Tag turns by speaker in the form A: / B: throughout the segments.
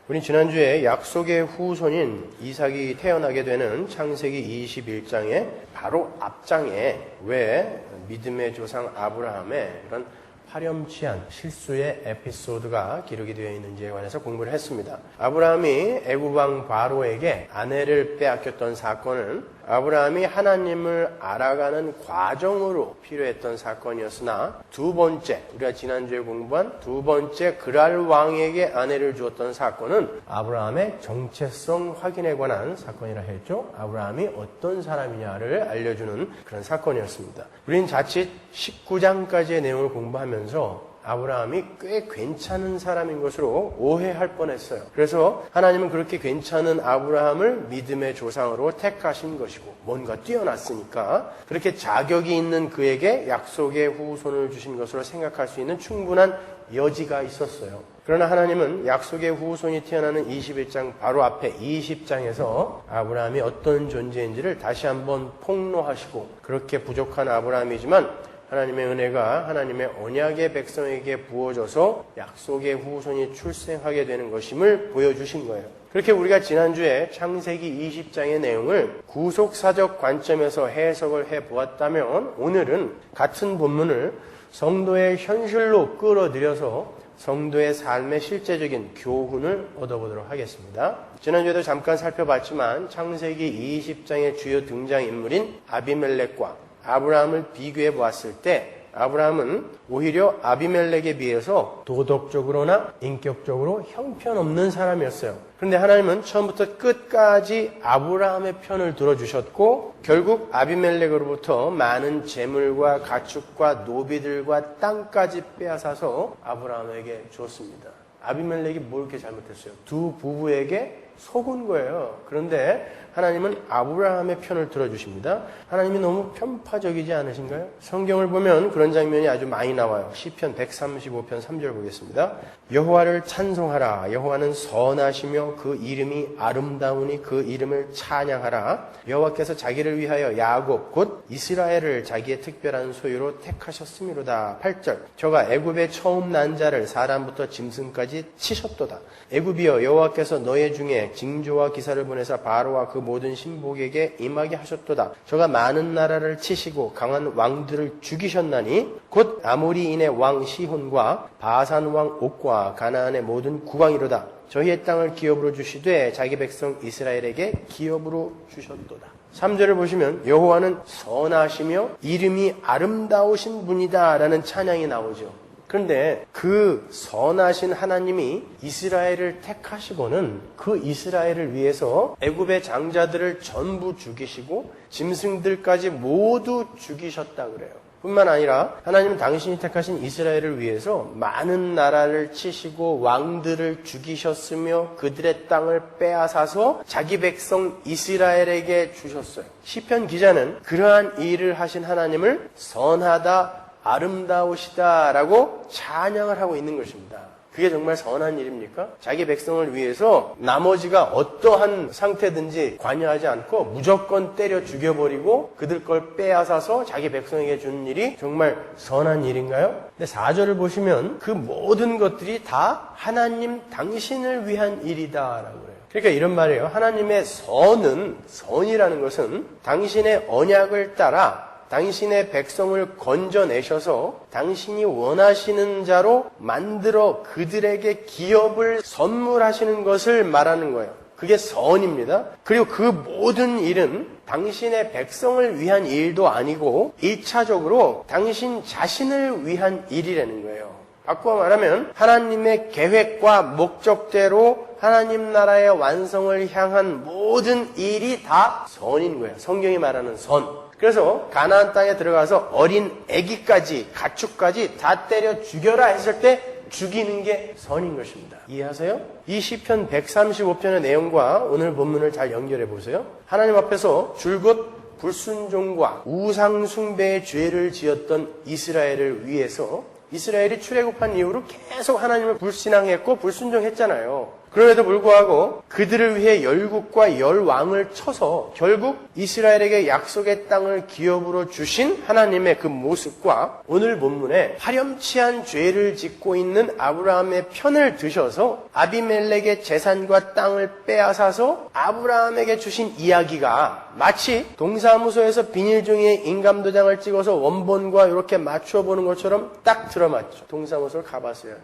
A: 우리 지난주에 약속의 후손인 이삭이 태어나게 되는 창세기 21장의 바로 앞장에 왜 믿음의 조상 아브라함의 그런 파렴치한 실수의 에피소드가 기록이 되어 있는지에 관해서 공부를 했습니다. 아브라함이 애굽왕 바로에게 아내를 빼앗겼던 사건은 아브라함이 하나님을 알아가는 과정으로 필요했던 사건이었으나 두 번째, 우리가 지난주에 공부한 두 번째 그랄 왕에게 아내를 주었던 사건은 아브라함의 정체성 확인에 관한 사건이라 했죠. 아브라함이 어떤 사람이냐를 알려주는 그런 사건이었습니다. 우리는 자칫 19장까지의 내용을 공부하면서 아브라함이 꽤 괜찮은 사람인 것으로 오해할 뻔했어요. 그래서 하나님은 그렇게 괜찮은 아브라함을 믿음의 조상으로 택하신 것이고 뭔가 뛰어났으니까 그렇게 자격이 있는 그에게 약속의 후손을 주신 것으로 생각할 수 있는 충분한 여지가 있었어요. 그러나 하나님은 약속의 후손이 태어나는 21장 바로 앞에 20장에서 아브라함이 어떤 존재인지를 다시 한번 폭로하시고 그렇게 부족한 아브라함이지만 하나님의 은혜가 하나님의 언약의 백성에게 부어져서 약속의 후손이 출생하게 되는 것임을 보여주신 거예요. 그렇게 우리가 지난주에 창세기 20장의 내용을 구속사적 관점에서 해석을 해보았다면 오늘은 같은 본문을 성도의 현실로 끌어들여서 성도의 삶의 실제적인 교훈을 얻어보도록 하겠습니다. 지난주에도 잠깐 살펴봤지만 창세기 20장의 주요 등장인물인 아비멜렉과 아브라함을 비교해 보았을 때 아브라함은 오히려 아비멜렉에 비해서 도덕적으로나 인격적으로 형편없는 사람이었어요. 그런데 하나님은 처음부터 끝까지 아브라함의 편을 들어주셨고 결국 아비멜렉으로부터 많은 재물과 가축과 노비들과 땅까지 빼앗아서 아브라함에게 줬습니다. 아비멜렉이 뭘 이렇게 잘못했어요? 두 부부에게 속은 거예요. 그런데 하나님은 아브라함의 편을 들어주십니다. 하나님이 너무 편파적이지 않으신가요? 성경을 보면 그런 장면이 아주 많이 나와요. 시편 135편 3절 보겠습니다. 여호와를 찬송하라. 여호와는 선하시며 그 이름이 아름다우니 그 이름을 찬양하라. 여호와께서 자기를 위하여 야곱 곧 이스라엘을 자기의 특별한 소유로 택하셨음이로다. 8절 저가 애굽의 처음 난 자를 사람부터 짐승까지 치셨도다. 애굽이여 여호와께서 너희 중에 징조와 기사를 보내사 바로와 그 모든 신복에게 임하게 하셨도다. 저가 많은 나라를 치시고 강한 왕들을 죽이셨나니 곧 아모리인의 왕 시혼과 바산 왕 옥과 가나안의 모든 국왕이로다. 저희의 땅을 기업으로 주시되 자기 백성 이스라엘에게 기업으로 주셨도다. 3절을 보시면 여호와는 선하시며 이름이 아름다우신 분이다 라는 찬양이 나오죠. 그런데 그 선하신 하나님이 이스라엘을 택하시고는 그 이스라엘을 위해서 애굽의 장자들을 전부 죽이시고 짐승들까지 모두 죽이셨다 그래요. 뿐만 아니라 하나님은 당신이 택하신 이스라엘을 위해서 많은 나라를 치시고 왕들을 죽이셨으며 그들의 땅을 빼앗아서 자기 백성 이스라엘에게 주셨어요. 시편 기자는 그러한 일을 하신 하나님을 선하다 아름다우시다라고 찬양을 하고 있는 것입니다. 그게 정말 선한 일입니까? 자기 백성을 위해서 나머지가 어떠한 상태든지 관여하지 않고 무조건 때려 죽여버리고 그들 걸 빼앗아서 자기 백성에게 주는 일이 정말 선한 일인가요? 근데 4절을 보시면 그 모든 것들이 다 하나님 당신을 위한 일이다라고 그래요. 그러니까 이런 말이에요. 하나님의 선이라는 것은 당신의 언약을 따라 당신의 백성을 건져내셔서 당신이 원하시는 자로 만들어 그들에게 기업을 선물하시는 것을 말하는 거예요. 그게 선입니다. 그리고 그 모든 일은 당신의 백성을 위한 일도 아니고 1차적으로 당신 자신을 위한 일이라는 거예요. 바꾸어 말하면 하나님의 계획과 목적대로 하나님 나라의 완성을 향한 모든 일이 다 선인 거예요. 성경이 말하는 선. 그래서 가나안 땅에 들어가서 어린 아기까지 가축까지 다 때려 죽여라 했을 때 죽이는 게 선인 것입니다. 이해하세요? 이 시편 135편의 내용과 오늘 본문을 잘 연결해 보세요. 하나님 앞에서 줄곧 불순종과 우상 숭배의 죄를 지었던 이스라엘을 위해서 이스라엘이 출애굽한 이후로 계속 하나님을 불신앙했고 불순종했잖아요. 그럼에도 불구하고 그들을 위해 열국과 열왕을 쳐서 결국 이스라엘에게 약속의 땅을 기업으로 주신 하나님의 그 모습과 오늘 본문에 파렴치한 죄를 짓고 있는 아브라함의 편을 드셔서 아비멜렉의 재산과 땅을 빼앗아서 아브라함에게 주신 이야기가 마치 동사무소에서 비닐종이에 인감도장을 찍어서 원본과 이렇게 맞춰보는 것처럼 딱 들어맞죠. 동사무소를 가봤어요.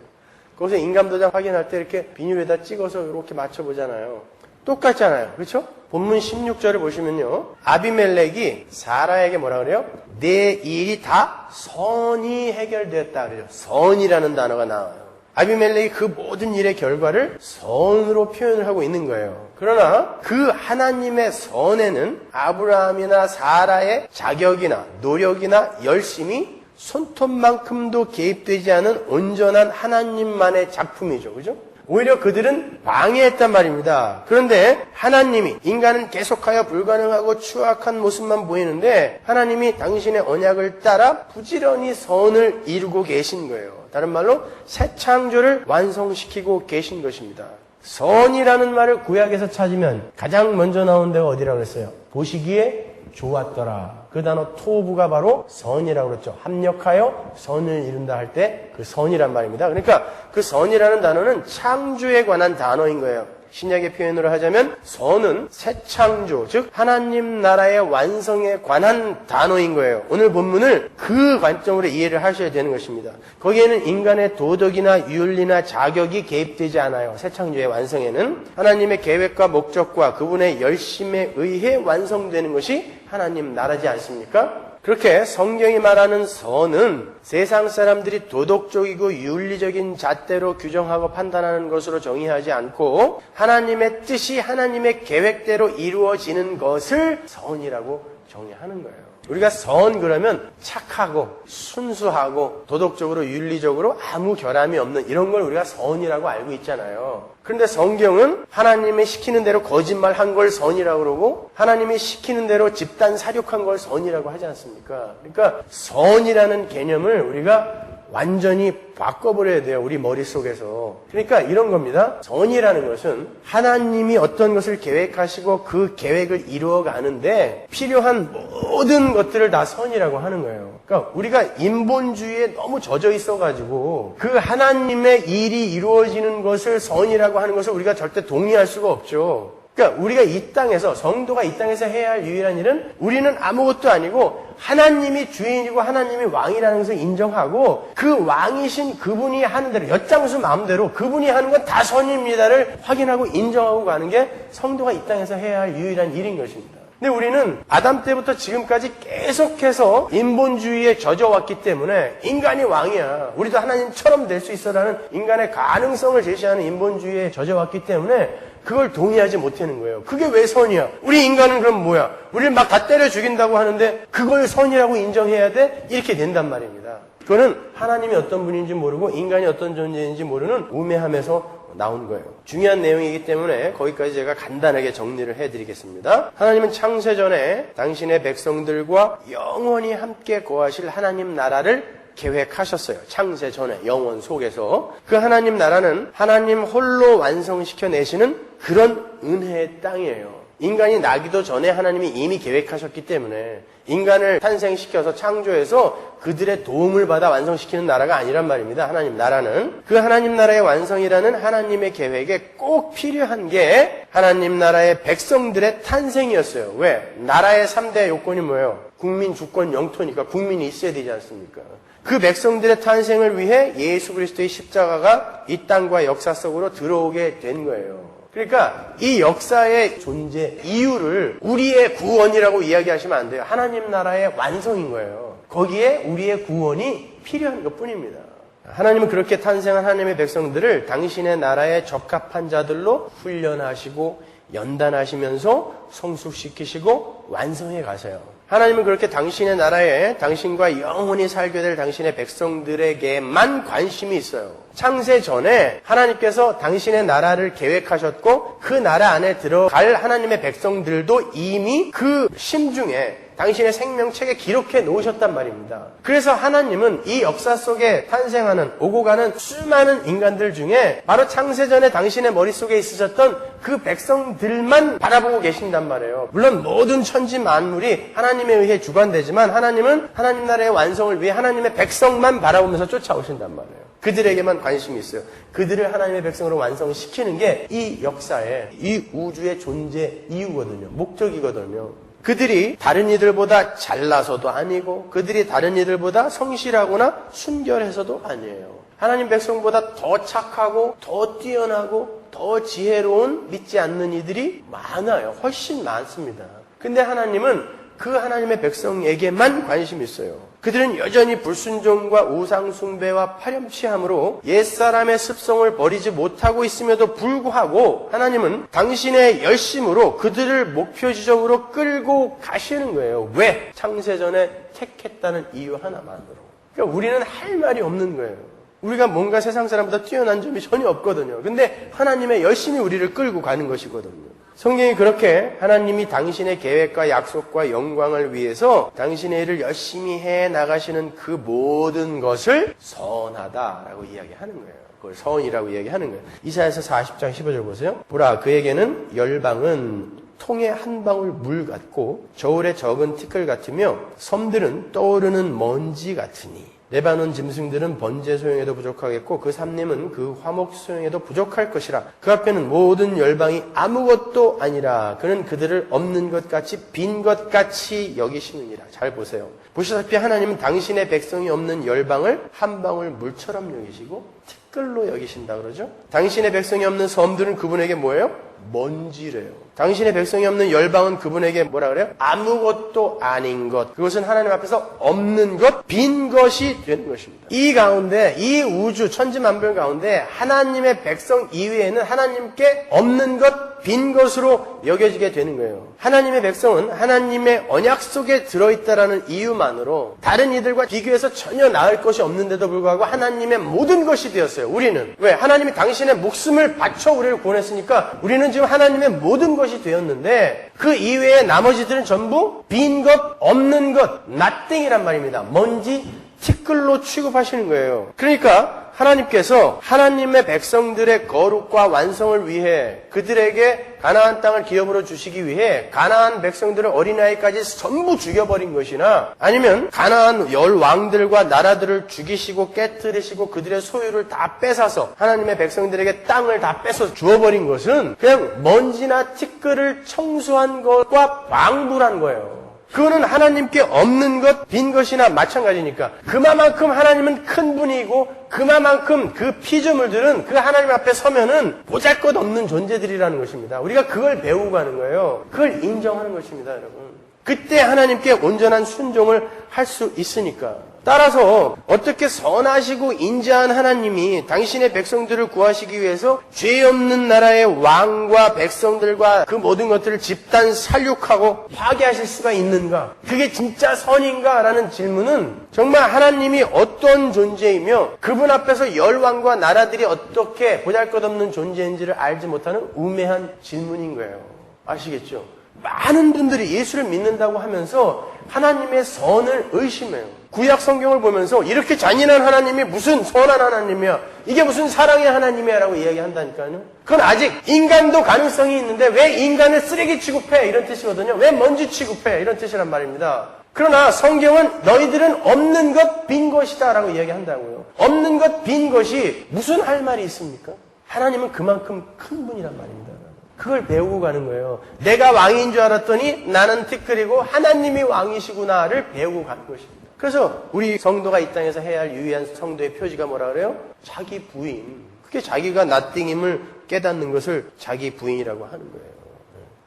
A: 거기서 인감도장 확인할 때 이렇게 비닐에다 찍어서 이렇게 맞춰보잖아요. 똑같잖아요. 그렇죠? 본문 16절을 보시면요. 아비멜렉이 사라에게 뭐라 그래요? 내 일이 다 선이 해결되었다 그래요. 선이라는 단어가 나와요. 아비멜렉이 그 모든 일의 결과를 선으로 표현을 하고 있는 거예요. 그러나 그 하나님의 선에는 아브라함이나 사라의 자격이나 노력이나 열심이 손톱만큼도 개입되지 않은 온전한 하나님만의 작품이죠. 그죠? 오히려 그들은 방해했단 말입니다. 그런데 하나님이, 인간은 계속하여 불가능하고 추악한 모습만 보이는데 하나님이 당신의 언약을 따라 부지런히 선을 이루고 계신 거예요. 다른 말로 새 창조를 완성시키고 계신 것입니다. 선이라는 말을 구약에서 찾으면 가장 먼저 나온 데가 어디라고 그랬어요? 보시기에 좋았더라. 그 단어 토부가 바로 선이라고 그랬죠. 합력하여 선을 이룬다 할 때 그 선이란 말입니다. 그러니까 그 선이라는 단어는 창조에 관한 단어인 거예요. 신약의 표현으로 하자면 선은 새 창조, 즉 하나님 나라의 완성에 관한 단어인 거예요. 오늘 본문을 그 관점으로 이해를 하셔야 되는 것입니다. 거기에는 인간의 도덕이나 윤리나 자격이 개입되지 않아요. 새 창조의 완성에는 하나님의 계획과 목적과 그분의 열심에 의해 완성되는 것이 하나님 나라지 않습니까? 그렇게 성경이 말하는 선은 세상 사람들이 도덕적이고 윤리적인 잣대로 규정하고 판단하는 것으로 정의하지 않고 하나님의 뜻이 하나님의 계획대로 이루어지는 것을 선이라고 정의하는 거예요. 우리가 선 그러면 착하고 순수하고 도덕적으로 윤리적으로 아무 결함이 없는 이런 걸 우리가 선이라고 알고 있잖아요. 그런데 성경은 하나님이 시키는 대로 거짓말한 걸 선이라고 그러고 하나님이 시키는 대로 집단 사륙한 걸 선이라고 하지 않습니까? 그러니까 선이라는 개념을 우리가 완전히 바꿔버려야 돼요. 우리 머릿속에서. 그러니까 이런 겁니다. 선이라는 것은 하나님이 어떤 것을 계획하시고 그 계획을 이루어가는데 필요한 모든 것들을 다 선이라고 하는 거예요. 그러니까 우리가 인본주의에 너무 젖어 있어가지고 그 하나님의 일이 이루어지는 것을 선이라고 하는 것을 우리가 절대 동의할 수가 없죠. 그러니까 우리가 이 땅에서, 성도가 이 땅에서 해야 할 유일한 일은 우리는 아무것도 아니고 하나님이 주인이고 하나님이 왕이라는 것을 인정하고 그 왕이신 그분이 하는 대로, 엿장수 마음대로 그분이 하는 건 다 선입니다를 확인하고 인정하고 가는 게 성도가 이 땅에서 해야 할 유일한 일인 것입니다. 근데 우리는 아담 때부터 지금까지 계속해서 인본주의에 젖어왔기 때문에 인간이 왕이야. 우리도 하나님처럼 될 수 있어라는 인간의 가능성을 제시하는 인본주의에 젖어왔기 때문에 그걸 동의하지 못하는 거예요. 그게 왜 선이야? 우리 인간은 그럼 뭐야? 우리를 막 다 때려 죽인다고 하는데 그걸 선이라고 인정해야 돼? 이렇게 된단 말입니다. 그거는 하나님이 어떤 분인지 모르고 인간이 어떤 존재인지 모르는 우매함에서 나온 거예요. 중요한 내용이기 때문에 거기까지 제가 간단하게 정리를 해드리겠습니다. 하나님은 창세전에 당신의 백성들과 영원히 함께 거하실 하나님 나라를 계획하셨어요. 창세전에 영원 속에서. 그 하나님 나라는 하나님 홀로 완성시켜 내시는 그런 은혜의 땅이에요. 인간이 나기도 전에 하나님이 이미 계획하셨기 때문에 인간을 탄생시켜서 창조해서 그들의 도움을 받아 완성시키는 나라가 아니란 말입니다. 하나님 나라는. 그 하나님 나라의 완성이라는 하나님의 계획에 꼭 필요한 게 하나님 나라의 백성들의 탄생이었어요. 왜? 나라의 3대 요건이 뭐예요? 국민, 주권, 영토니까 국민이 있어야 되지 않습니까? 그 백성들의 탄생을 위해 예수 그리스도의 십자가가 이 땅과 역사 속으로 들어오게 된 거예요. 그러니까 이 역사의 존재, 이유를 우리의 구원이라고 이야기하시면 안 돼요. 하나님 나라의 완성인 거예요. 거기에 우리의 구원이 필요한 것뿐입니다. 하나님은 그렇게 탄생한 하나님의 백성들을 당신의 나라에 적합한 자들로 훈련하시고 연단하시면서 성숙시키시고 완성해 가세요. 하나님은 그렇게 당신의 나라에 당신과 영원히 살게 될 당신의 백성들에게만 관심이 있어요. 창세 전에 하나님께서 당신의 나라를 계획하셨고 그 나라 안에 들어갈 하나님의 백성들도 이미 그 심중에 당신의 생명책에 기록해 놓으셨단 말입니다. 그래서 하나님은 이 역사 속에 탄생하는 오고 가는 수많은 인간들 중에 바로 창세전에 당신의 머릿속에 있으셨던 그 백성들만 바라보고 계신단 말이에요. 물론 모든 천지 만물이 하나님에 의해 주관되지만 하나님은 하나님 나라의 완성을 위해 하나님의 백성만 바라보면서 쫓아오신단 말이에요. 그들에게만 관심이 있어요. 그들을 하나님의 백성으로 완성시키는 게 이 역사의, 이 우주의 존재 이유거든요. 목적이거든요. 그들이 다른 이들보다 잘나서도 아니고 그들이 다른 이들보다 성실하거나 순결해서도 아니에요. 하나님 백성보다 더 착하고 더 뛰어나고 더 지혜로운 믿지 않는 이들이 많아요. 훨씬 많습니다. 근데 하나님은 그 하나님의 백성에게만 관심이 있어요. 그들은 여전히 불순종과 우상숭배와 파렴치함으로 옛사람의 습성을 버리지 못하고 있음에도 불구하고 하나님은 당신의 열심으로 그들을 목표지점으로 끌고 가시는 거예요. 왜? 창세전에 택했다는 이유 하나만으로. 그러니까 우리는 할 말이 없는 거예요. 우리가 뭔가 세상 사람보다 뛰어난 점이 전혀 없거든요. 근데 하나님의 열심히 우리를 끌고 가는 것이거든요. 성경이 그렇게 하나님이 당신의 계획과 약속과 영광을 위해서 당신의 일을 열심히 해 나가시는 그 모든 것을 선하다라고 이야기하는 거예요. 그걸 선이라고 이야기하는 거예요. 이사야서 40장 15절 보세요. 보라, 그에게는 열방은 통에 한 방울 물 같고 저울에 적은 티끌 같으며 섬들은 떠오르는 먼지 같으니 레바논 짐승들은 번제 소용에도 부족하겠고 그 삼림은 그 화목 소용에도 부족할 것이라. 그 앞에는 모든 열방이 아무것도 아니라 그는 그들을 없는 것 같이 빈 것 같이 여기시느니라. 잘 보세요. 보시다시피 하나님은 당신의 백성이 없는 열방을 한 방울 물처럼 여기시고 티끌로 여기신다 그러죠. 당신의 백성이 없는 섬들은 그분에게 뭐예요? 먼지래요. 당신의 백성이 없는 열방은 그분에게 뭐라 그래요? 아무것도 아닌 것. 그것은 하나님 앞에서 없는 것, 빈 것이 되는 것입니다. 이 가운데, 이 우주 천지만별 가운데 하나님의 백성 이외에는 하나님께 없는 것, 빈 것으로 여겨지게 되는 거예요. 하나님의 백성은 하나님의 언약 속에 들어있다라는 이유만으로 다른 이들과 비교해서 전혀 나을 것이 없는데도 불구하고 하나님의 모든 것이 되었어요. 우리는. 왜? 하나님이 당신의 목숨을 바쳐 우리를 구원했으니까 우리는 지금 하나님의 모든 것이 되었는데 그 이외에 나머지들은 전부 빈 것, 없는 것, nothing이란 말입니다. 먼지, 티끌로 취급하시는 거예요. 그러니까 하나님께서 하나님의 백성들의 거룩과 완성을 위해 그들에게 가나안 땅을 기업으로 주시기 위해 가나안 백성들을 어린아이까지 전부 죽여버린 것이나 아니면 가나안 열 왕들과 나라들을 죽이시고 깨뜨리시고 그들의 소유를 다 뺏어서 하나님의 백성들에게 땅을 다 뺏어 주어버린 것은 그냥 먼지나 티끌을 청소한 것과 방불한 거예요. 그거는 하나님께 없는 것, 빈 것이나 마찬가지니까 그만큼 하나님은 큰 분이고 그만큼 그 피조물들은 그 하나님 앞에 서면은 보잘것없는 존재들이라는 것입니다. 우리가 그걸 배우고 가는 거예요. 그걸 인정하는 것입니다, 여러분. 그때 하나님께 온전한 순종을 할 수 있으니까. 따라서 어떻게 선하시고 인자한 하나님이 당신의 백성들을 구하시기 위해서 죄 없는 나라의 왕과 백성들과 그 모든 것들을 집단 살육하고 파괴하실 수가 있는가? 그게 진짜 선인가? 라는 질문은 정말 하나님이 어떤 존재이며 그분 앞에서 열왕과 나라들이 어떻게 보잘것없는 존재인지를 알지 못하는 우매한 질문인 거예요. 아시겠죠? 많은 분들이 예수를 믿는다고 하면서 하나님의 선을 의심해요. 구약 성경을 보면서 이렇게 잔인한 하나님이 무슨 선한 하나님이야? 이게 무슨 사랑의 하나님이야? 라고 이야기한다니까요. 그건 아직 인간도 가능성이 있는데 왜 인간을 쓰레기 취급해? 이런 뜻이거든요. 왜 먼지 취급해? 이런 뜻이란 말입니다. 그러나 성경은 너희들은 없는 것, 빈 것이다 라고 이야기한다고요. 없는 것, 빈 것이 무슨 할 말이 있습니까? 하나님은 그만큼 큰 분이란 말입니다. 그걸 배우고 가는 거예요. 내가 왕인 줄 알았더니 나는 티끌이고 하나님이 왕이시구나를 배우고 가는 것입니다. 그래서 우리 성도가 이 땅에서 해야 할 유의한 성도의 표지가 뭐라 그래요? 자기 부인. 그게 자기가 나띵임을 깨닫는 것을 자기 부인이라고 하는 거예요.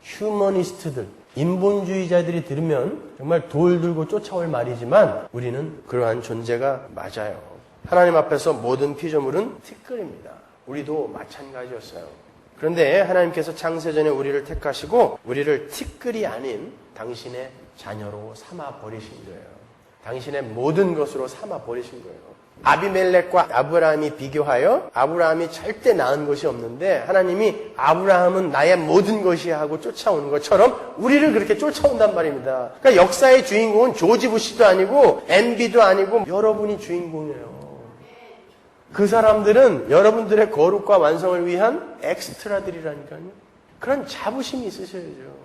A: 휴머니스트들, 인본주의자들이 들으면 정말 돌 들고 쫓아올 말이지만 우리는 그러한 존재가 맞아요. 하나님 앞에서 모든 피조물은 티끌입니다. 우리도 마찬가지였어요. 그런데 하나님께서 창세전에 우리를 택하시고 우리를 티끌이 아닌 당신의 자녀로 삼아 버리신 거예요. 당신의 모든 것으로 삼아 버리신 거예요. 아비멜렉과 아브라함이 비교하여 아브라함이 절대 나은 것이 없는데 하나님이 아브라함은 나의 모든 것이 하고 쫓아오는 것처럼 우리를 그렇게 쫓아온단 말입니다. 그러니까 역사의 주인공은 조지 부시도 아니고 MB도 아니고 여러분이 주인공이에요. 그 사람들은 여러분들의 거룩과 완성을 위한 엑스트라들이라니까요. 그런 자부심이 있으셔야죠.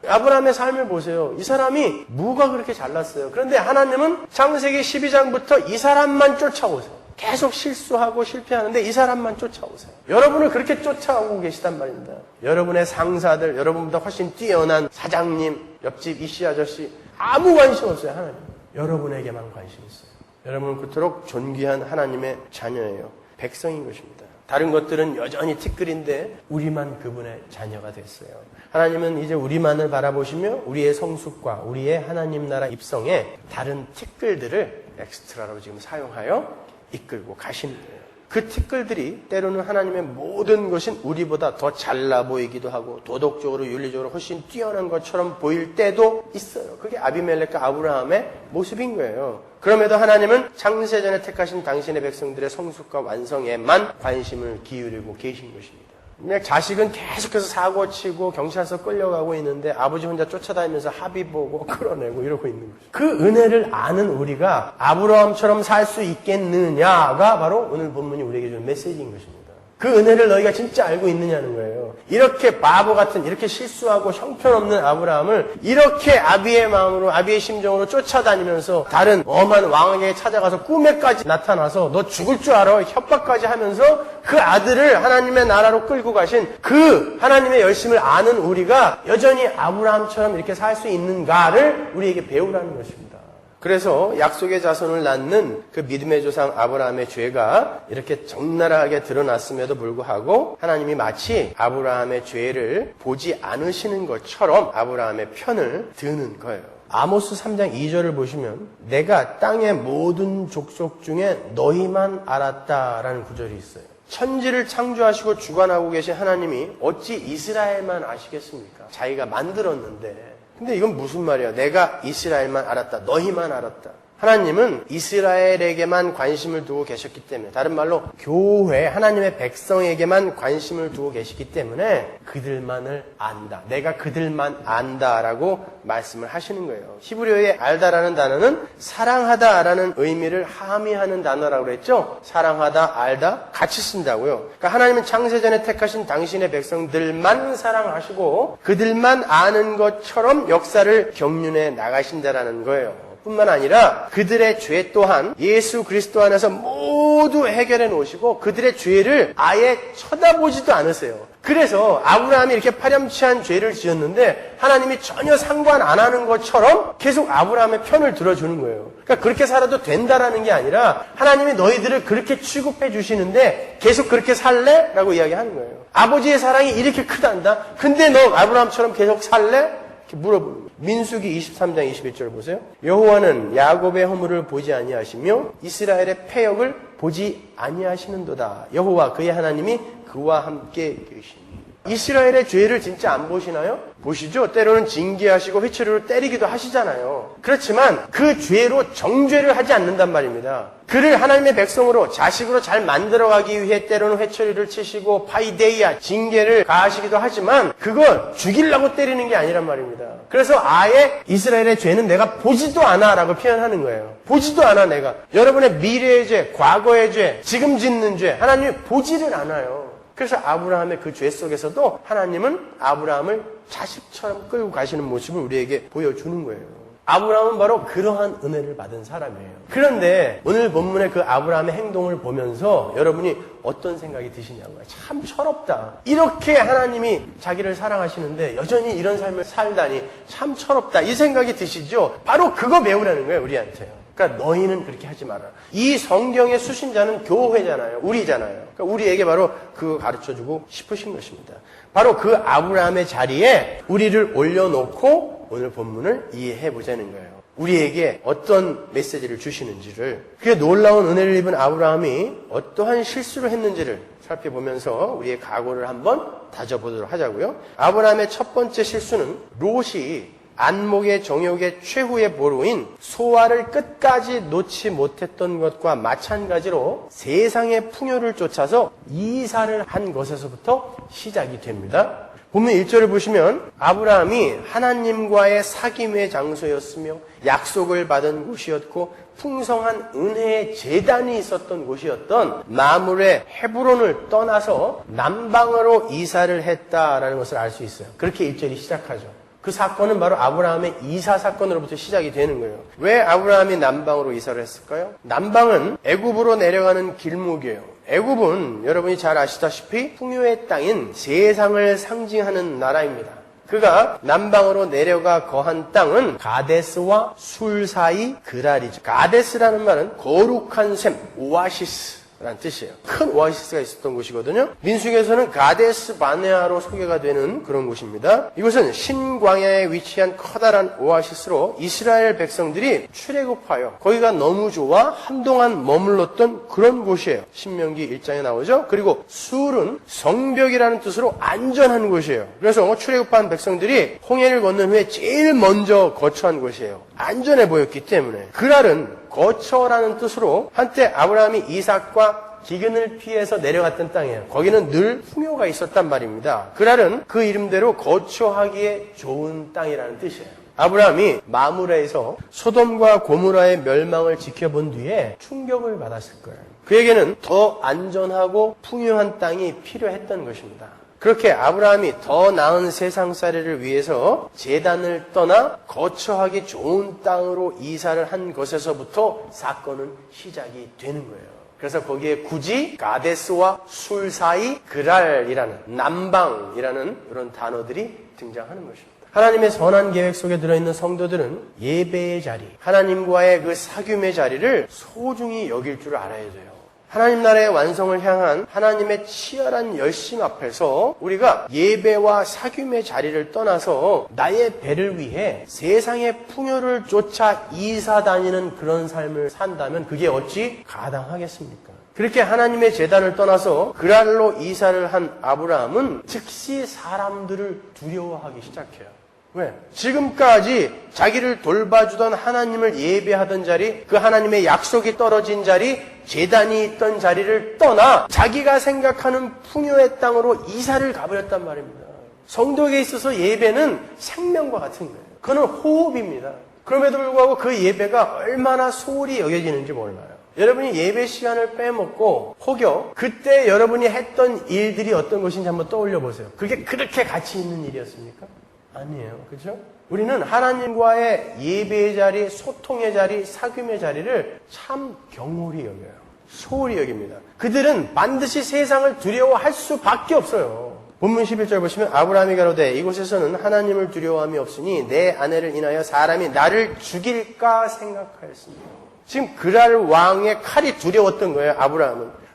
A: 아브라함의 삶을 보세요. 이 사람이 뭐가 그렇게 잘났어요. 그런데 하나님은 창세기 12장부터 이 사람만 쫓아오세요. 계속 실수하고 실패하는데 이 사람만 쫓아오세요. 여러분을 그렇게 쫓아오고 계시단 말입니다. 여러분의 상사들, 여러분보다 훨씬 뛰어난 사장님, 옆집 이씨 아저씨 아무 관심 없어요. 하나님. 여러분에게만 관심 있어요. 여러분은 그토록 존귀한 하나님의 자녀예요. 백성인 것입니다. 다른 것들은 여전히 티끌인데 우리만 그분의 자녀가 됐어요. 하나님은 이제 우리만을 바라보시며 우리의 성숙과 우리의 하나님 나라 입성에 다른 티끌들을 엑스트라로 지금 사용하여 이끌고 가시는 거예요. 그 티끌들이 때로는 하나님의 모든 것은 우리보다 더 잘나 보이기도 하고 도덕적으로 윤리적으로 훨씬 뛰어난 것처럼 보일 때도 있어요. 그게 아비멜렉과 아브라함의 모습인 거예요. 그럼에도 하나님은 창세전에 택하신 당신의 백성들의 성숙과 완성에만 관심을 기울이고 계신 것입니다. 그냥 자식은 계속해서 사고치고 경찰서 끌려가고 있는데 아버지 혼자 쫓아다니면서 합의 보고 끌어내고 이러고 있는 거죠. 그 은혜를 아는 우리가 아브라함처럼 살 수 있겠느냐가 바로 오늘 본문이 우리에게 주는 메시지인 것입니다. 그 은혜를 너희가 진짜 알고 있느냐는 거예요. 이렇게 바보 같은, 이렇게 실수하고 형편없는 아브라함을 이렇게 아비의 마음으로, 아비의 심정으로 쫓아다니면서 다른 엄한 왕에게 찾아가서 꿈에까지 나타나서 너 죽을 줄 알아 협박까지 하면서 그 아들을 하나님의 나라로 끌고 가신 그 하나님의 열심을 아는 우리가 여전히 아브라함처럼 이렇게 살 수 있는가를 우리에게 배우라는 것입니다. 그래서 약속의 자손을 낳는 그 믿음의 조상 아브라함의 죄가 이렇게 적나라하게 드러났음에도 불구하고 하나님이 마치 아브라함의 죄를 보지 않으시는 것처럼 아브라함의 편을 드는 거예요. 아모스 3장 2절을 보시면 내가 땅의 모든 족속 중에 너희만 알았다라는 구절이 있어요. 천지를 창조하시고 주관하고 계신 하나님이 어찌 이스라엘만 아시겠습니까? 자기가 만들었는데. 근데 이건 무슨 말이야? 내가 이스라엘만 알았다. 너희만 알았다. 하나님은 이스라엘에게만 관심을 두고 계셨기 때문에, 다른 말로 교회, 하나님의 백성에게만 관심을 두고 계시기 때문에 그들만을 안다. 내가 그들만 안다라고 말씀을 하시는 거예요. 히브리어의 알다라는 단어는 사랑하다라는 의미를 함의하는 단어라고 그랬죠? 사랑하다, 알다 같이 쓴다고요. 그러니까 하나님은 창세전에 택하신 당신의 백성들만 사랑하시고 그들만 아는 것처럼 역사를 경륜해 나가신다라는 거예요. 뿐만 아니라 그들의 죄 또한 예수 그리스도 안에서 모두 해결해 놓으시고 그들의 죄를 아예 쳐다보지도 않으세요. 그래서 아브라함이 이렇게 파렴치한 죄를 지었는데 하나님이 전혀 상관 안 하는 것처럼 계속 아브라함의 편을 들어주는 거예요. 그러니까 그렇게 살아도 된다라는 게 아니라 하나님이 너희들을 그렇게 취급해 주시는데 계속 그렇게 살래? 라고 이야기하는 거예요. 아버지의 사랑이 이렇게 크단다? 근데 너 아브라함처럼 계속 살래? 이렇게 물어보는 거예요. 민수기 23장 21절 보세요. 여호와는 야곱의 허물을 보지 아니하시며 이스라엘의 패역을 보지 아니하시는도다. 여호와 그의 하나님이 그와 함께 계시니. 이스라엘의 죄를 진짜 안 보시나요? 보시죠. 때로는 징계하시고 회초리로 때리기도 하시잖아요. 그렇지만 그 죄로 정죄를 하지 않는단 말입니다. 그를 하나님의 백성으로 자식으로 잘 만들어가기 위해 때로는 회초리를 치시고 파이데이아 징계를 가하시기도 하지만 그걸 죽이려고 때리는 게 아니란 말입니다. 그래서 아예 이스라엘의 죄는 내가 보지도 않아 라고 표현하는 거예요. 보지도 않아 내가. 여러분의 미래의 죄, 과거의 죄, 지금 짓는 죄 하나님이 보지를 않아요. 그래서 아브라함의 그 죄 속에서도 하나님은 아브라함을 자식처럼 끌고 가시는 모습을 우리에게 보여주는 거예요. 아브라함은 바로 그러한 은혜를 받은 사람이에요. 그런데 오늘 본문의 그 아브라함의 행동을 보면서 여러분이 어떤 생각이 드시냐고요. 참 철없다. 이렇게 하나님이 자기를 사랑하시는데 여전히 이런 삶을 살다니 참 철없다. 이 생각이 드시죠? 바로 그거 배우라는 거예요, 우리한테요. 그러니까 너희는 그렇게 하지 마라. 이 성경의 수신자는 교회잖아요. 우리잖아요. 그러니까 우리에게 바로 그거 가르쳐주고 싶으신 것입니다. 바로 그 아브라함의 자리에 우리를 올려놓고 오늘 본문을 이해해보자는 거예요. 우리에게 어떤 메시지를 주시는지를, 그 놀라운 은혜를 입은 아브라함이 어떠한 실수를 했는지를 살펴보면서 우리의 각오를 한번 다져보도록 하자고요. 아브라함의 첫 번째 실수는 롯이 안목의 정욕의 최후의 보루인 소화를 끝까지 놓지 못했던 것과 마찬가지로 세상의 풍요를 쫓아서 이사를 한 것에서부터 시작이 됩니다. 본문 1절을 보시면 아브라함이 하나님과의 사귐의 장소였으며 약속을 받은 곳이었고 풍성한 은혜의 제단이 있었던 곳이었던 마므레 헤브론을 떠나서 남방으로 이사를 했다라는 것을 알 수 있어요. 그렇게 1절이 시작하죠. 그 사건은 바로 아브라함의 이사 사건으로부터 시작이 되는 거예요. 왜 아브라함이 남방으로 이사를 했을까요? 남방은 애굽으로 내려가는 길목이에요. 애굽은 여러분이 잘 아시다시피 풍요의 땅인 세상을 상징하는 나라입니다. 그가 남방으로 내려가 거한 땅은 가데스와 술 사이 그랄이죠. 가데스라는 말은 거룩한 샘, 오아시스라는 뜻이에요. 큰 오아시스가 있었던 곳이거든요. 민수기에서는 가데스 바네아로 소개가 되는 그런 곳입니다. 이곳은 신광야에 위치한 커다란 오아시스로 이스라엘 백성들이 출애굽하여 거기가 너무 좋아 한동안 머물렀던 그런 곳이에요. 신명기 1장에 나오죠. 그리고 술은 성벽이라는 뜻으로 안전한 곳이에요. 그래서 출애굽한 백성들이 홍해를 건넌 후에 제일 먼저 거처한 곳이에요. 안전해 보였기 때문에. 그랄은 거처라는 뜻으로 한때 아브라함이 이삭과 기근을 피해서 내려갔던 땅이에요. 거기는 늘 풍요가 있었단 말입니다. 그랄은 그 이름대로 거처하기에 좋은 땅이라는 뜻이에요. 아브라함이 마므레에서 소돔과 고모라의 멸망을 지켜본 뒤에 충격을 받았을 거예요. 그에게는 더 안전하고 풍요한 땅이 필요했던 것입니다. 그렇게 아브라함이 더 나은 세상살이를 위해서 제단을 떠나 거처하기 좋은 땅으로 이사를 한 것에서부터 사건은 시작이 되는 거예요. 그래서 거기에 굳이 가데스와 술 사이 그랄이라는 남방이라는 그런 단어들이 등장하는 것입니다. 하나님의 선한 계획 속에 들어있는 성도들은 예배의 자리, 하나님과의 그 사귐의 자리를 소중히 여길 줄 알아야 돼요. 하나님 나라의 완성을 향한 하나님의 치열한 열심 앞에서 우리가 예배와 사귐의 자리를 떠나서 나의 배를 위해 세상의 풍요를 쫓아 이사 다니는 그런 삶을 산다면 그게 어찌 가당하겠습니까? 그렇게 하나님의 제단을 떠나서 그랄로 이사를 한 아브라함은 즉시 사람들을 두려워하기 시작해요. 왜? 지금까지 자기를 돌봐주던 하나님을 예배하던 자리, 그 하나님의 약속이 떨어진 자리, 제단이 있던 자리를 떠나 자기가 생각하는 풍요의 땅으로 이사를 가버렸단 말입니다. 성도에게 있어서 예배는 생명과 같은 거예요. 그건 호흡입니다. 그럼에도 불구하고 그 예배가 얼마나 소홀히 여겨지는지 몰라요. 여러분이 예배 시간을 빼먹고 혹여 그때 여러분이 했던 일들이 어떤 것인지 한번 떠올려 보세요. 그게 그렇게 가치 있는 일이었습니까? 아니에요. 그렇죠? 우리는 하나님과의 예배의 자리, 소통의 자리, 사귐의 자리를 참 경홀히 여겨요. 소홀히 여깁니다. 그들은 반드시 세상을 두려워할 수밖에 없어요. 본문 11절 보시면 아브라함이 가로되 이곳에서는 하나님을 두려워함이 없으니 내 아내를 인하여 사람이 나를 죽일까 생각하였습니다. 지금 그랄 왕의 칼이 두려웠던 거예요.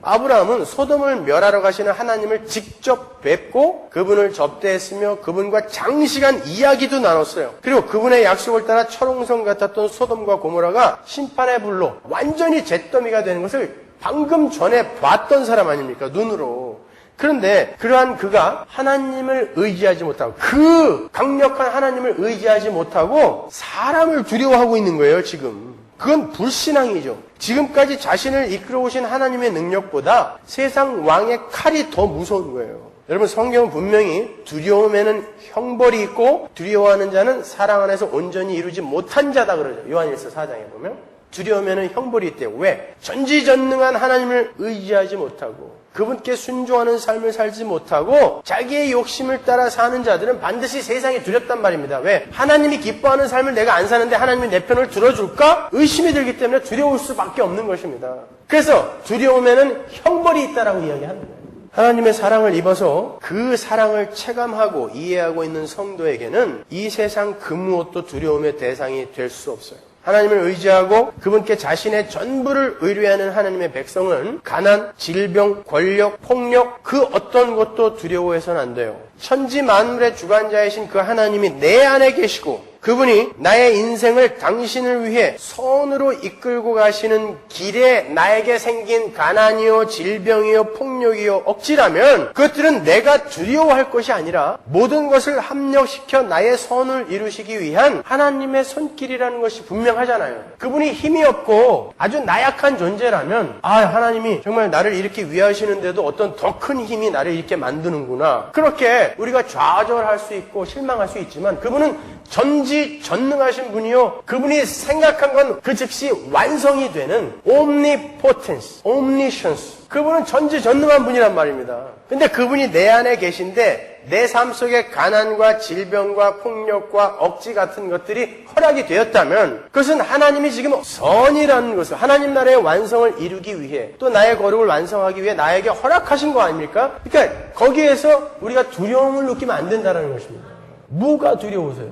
A: 아브라함은 소돔을 멸하러 가시는 하나님을 직접 뵙고 그분을 접대했으며 그분과 장시간 이야기도 나눴어요. 그리고 그분의 약속을 따라 철옹성 같았던 소돔과 고모라가 심판의 불로 완전히 잿더미가 되는 것을 방금 전에 봤던 사람 아닙니까? 눈으로. 그런데 그러한 그가 하나님을 의지하지 못하고 그 강력한 하나님을 의지하지 못하고 사람을 두려워하고 있는 거예요, 지금. 그건 불신앙이죠. 지금까지 자신을 이끌어오신 하나님의 능력보다 세상 왕의 칼이 더 무서운 거예요. 여러분, 성경은 분명히 두려움에는 형벌이 있고 두려워하는 자는 사랑 안에서 온전히 이루지 못한 자다 그러죠. 요한일서 4장에 보면. 두려움에는 형벌이 있대요. 왜? 전지전능한 하나님을 의지하지 못하고 그분께 순종하는 삶을 살지 못하고 자기의 욕심을 따라 사는 자들은 반드시 세상에 두렵단 말입니다. 왜? 하나님이 기뻐하는 삶을 내가 안 사는데 하나님이 내 편을 들어줄까? 의심이 들기 때문에 두려울 수밖에 없는 것입니다. 그래서 두려움에는 형벌이 있다라고 이야기하는 거예요. 하나님의 사랑을 입어서 그 사랑을 체감하고 이해하고 있는 성도에게는 이 세상 그 무엇도 두려움의 대상이 될 수 없어요. 하나님을 의지하고 그분께 자신의 전부를 의뢰하는 하나님의 백성은 가난, 질병, 권력, 폭력 그 어떤 것도 두려워해서는 안 돼요. 천지 만물의 주관자이신 그 하나님이 내 안에 계시고 그분이 나의 인생을 당신을 위해 선으로 이끌고 가시는 길에 나에게 생긴 가난이요, 질병이요, 폭력이요, 억지라면 그것들은 내가 두려워할 것이 아니라 모든 것을 합력시켜 나의 선을 이루시기 위한 하나님의 손길이라는 것이 분명하잖아요. 그분이 힘이 없고 아주 나약한 존재라면 하나님이 정말 나를 이렇게 위하시는데도 어떤 더 큰 힘이 나를 이렇게 만드는구나. 그렇게 우리가 좌절할 수 있고 실망할 수 있지만 그분은 전지전능하신 분이요. 그분이 생각한 건 그 즉시 완성이 되는 omnipotence, omniscience. 그분은 전지전능한 분이란 말입니다. 근데 그분이 내 안에 계신데 내 삶 속에 가난과 질병과 폭력과 억지 같은 것들이 허락이 되었다면 그것은 하나님이 지금 선이라는 것을 하나님 나라의 완성을 이루기 위해 또 나의 거룩을 완성하기 위해 나에게 허락하신 거 아닙니까? 그러니까 거기에서 우리가 두려움을 느끼면 안 된다는 것입니다. 뭐가 두려우세요?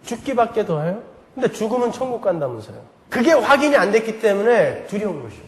A: 죽기밖에 더해요? 근데 죽으면 천국 간다면서요. 그게 확인이 안 됐기 때문에 두려운 것입니다.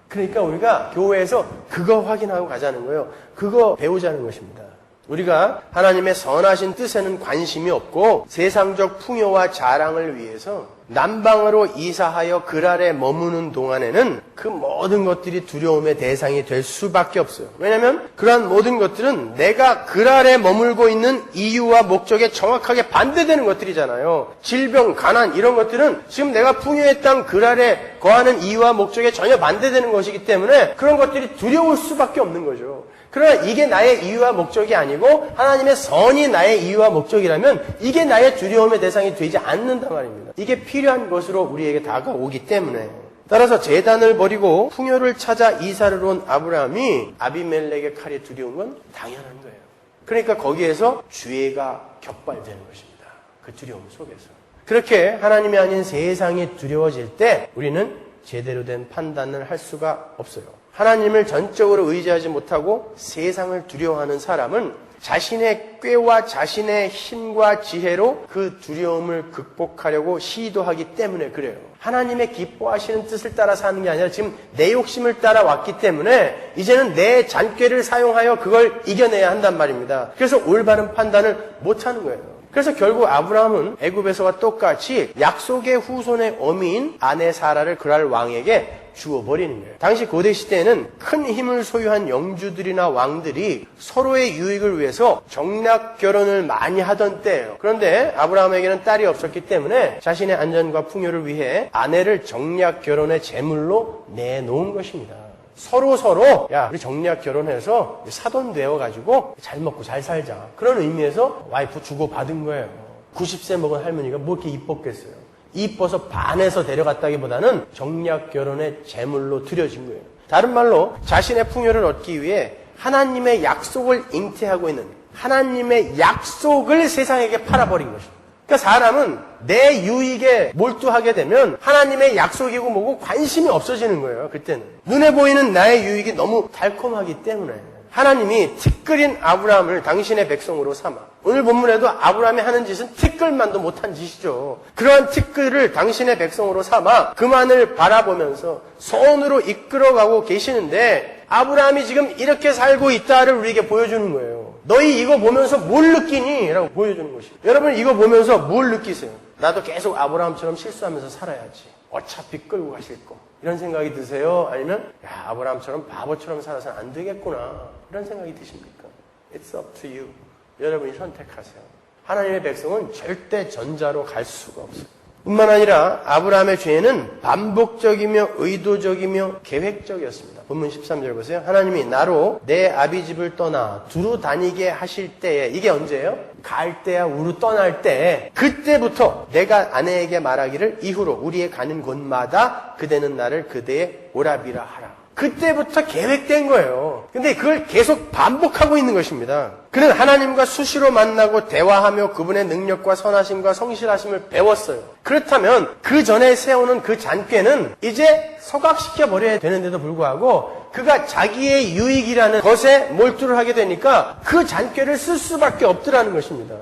A: 그러니까 우리가 교회에서 그거 확인하고 가자는 거예요. 그거 배우자는 것입니다. 우리가 하나님의 선하신 뜻에는 관심이 없고 세상적 풍요와 자랑을 위해서 남방으로 이사하여 글 아래 머무는 동안에는 그 모든 것들이 두려움의 대상이 될 수밖에 없어요. 왜냐하면 그러한 모든 것들은 내가 글 아래 머물고 있는 이유와 목적에 정확하게 반대되는 것들이잖아요. 질병, 가난 이런 것들은 지금 내가 풍요의 땅 글 아래 거하는 이유와 목적에 전혀 반대되는 것이기 때문에 그런 것들이 두려울 수밖에 없는 거죠. 그러나 이게 나의 이유와 목적이 아니고 하나님의 선이 나의 이유와 목적이라면 이게 나의 두려움의 대상이 되지 않는단 말입니다. 이게 필요한 것으로 우리에게 다가오기 때문에 따라서 제단을 버리고 풍요를 찾아 이사를 온 아브라함이 아비멜렉의 칼이 두려운 건 당연한 거예요. 그러니까 거기에서 죄가 격발되는 것입니다. 그 두려움 속에서. 그렇게 하나님이 아닌 세상이 두려워질 때 우리는 제대로 된 판단을 할 수가 없어요. 하나님을 전적으로 의지하지 못하고 세상을 두려워하는 사람은 자신의 꾀와 자신의 힘과 지혜로 그 두려움을 극복하려고 시도하기 때문에 그래요. 하나님의 기뻐하시는 뜻을 따라 사는 게 아니라 지금 내 욕심을 따라 왔기 때문에 이제는 내 잔꾀를 사용하여 그걸 이겨내야 한단 말입니다. 그래서 올바른 판단을 못하는 거예요. 그래서 결국 아브라함은 애굽에서와 똑같이 약속의 후손의 어미인 아내 사라를 그랄 왕에게 주어버리는 거예요. 당시 고대 시대에는 큰 힘을 소유한 영주들이나 왕들이 서로의 유익을 위해서 정략 결혼을 많이 하던 때예요. 그런데 아브라함에게는 딸이 없었기 때문에 자신의 안전과 풍요를 위해 아내를 정략 결혼의 제물로 내놓은 것입니다. 서로 야 우리 정략 결혼해서 사돈 되어가지고 잘 먹고 잘 살자. 그런 의미에서 와이프 주고받은 거예요. 90세 먹은 할머니가 뭐 이렇게 이뻤겠어요. 이뻐서 반해서 데려갔다기보다는 정략 결혼의 제물로 드려진 거예요. 다른 말로 자신의 풍요를 얻기 위해 하나님의 약속을 잉태하고 있는 하나님의 약속을 세상에게 팔아버린 것입니다. 그러니까 사람은 내 유익에 몰두하게 되면 하나님의 약속이고 뭐고 관심이 없어지는 거예요. 그때는 눈에 보이는 나의 유익이 너무 달콤하기 때문에 하나님이 티끌인 아브라함을 당신의 백성으로 삼아 오늘 본문에도 아브라함이 하는 짓은 티끌만도 못한 짓이죠. 그러한 티끌을 당신의 백성으로 삼아 그만을 바라보면서 선으로 이끌어가고 계시는데 아브라함이 지금 이렇게 살고 있다를 우리에게 보여주는 거예요. 너희 이거 보면서 뭘 느끼니? 라고 보여주는 것입니다. 여러분 이거 보면서 뭘 느끼세요? 나도 계속 아브라함처럼 실수하면서 살아야지. 어차피 끌고 가실 거. 이런 생각이 드세요? 아니면 아브라함처럼 바보처럼 살아서는 안 되겠구나. 이런 생각이 드십니까? It's up to you. 여러분이 선택하세요. 하나님의 백성은 절대 전자로 갈 수가 없어요. 뿐만 아니라 아브라함의 죄는 반복적이며 의도적이며 계획적이었습니다. 본문 13절 보세요. 하나님이 나로 내 아비 집을 떠나 두루 다니게 하실 때에 이게 언제예요? 갈대아 우루 떠날 때 그때부터 내가 아내에게 말하기를 이후로 우리의 가는 곳마다 그대는 나를 그대의 오라비라 하라. 그때부터 계획된 거예요. 근데 그걸 계속 반복하고 있는 것입니다. 그는 하나님과 수시로 만나고 대화하며 그분의 능력과 선하심과 성실하심을 배웠어요. 그렇다면 그 전에 세우는 그 잔꾀는 이제 소각시켜 버려야 되는데도 불구하고 그가 자기의 유익이라는 것에 몰두를 하게 되니까 그 잔꾀를 쓸 수밖에 없더라는 것입니다.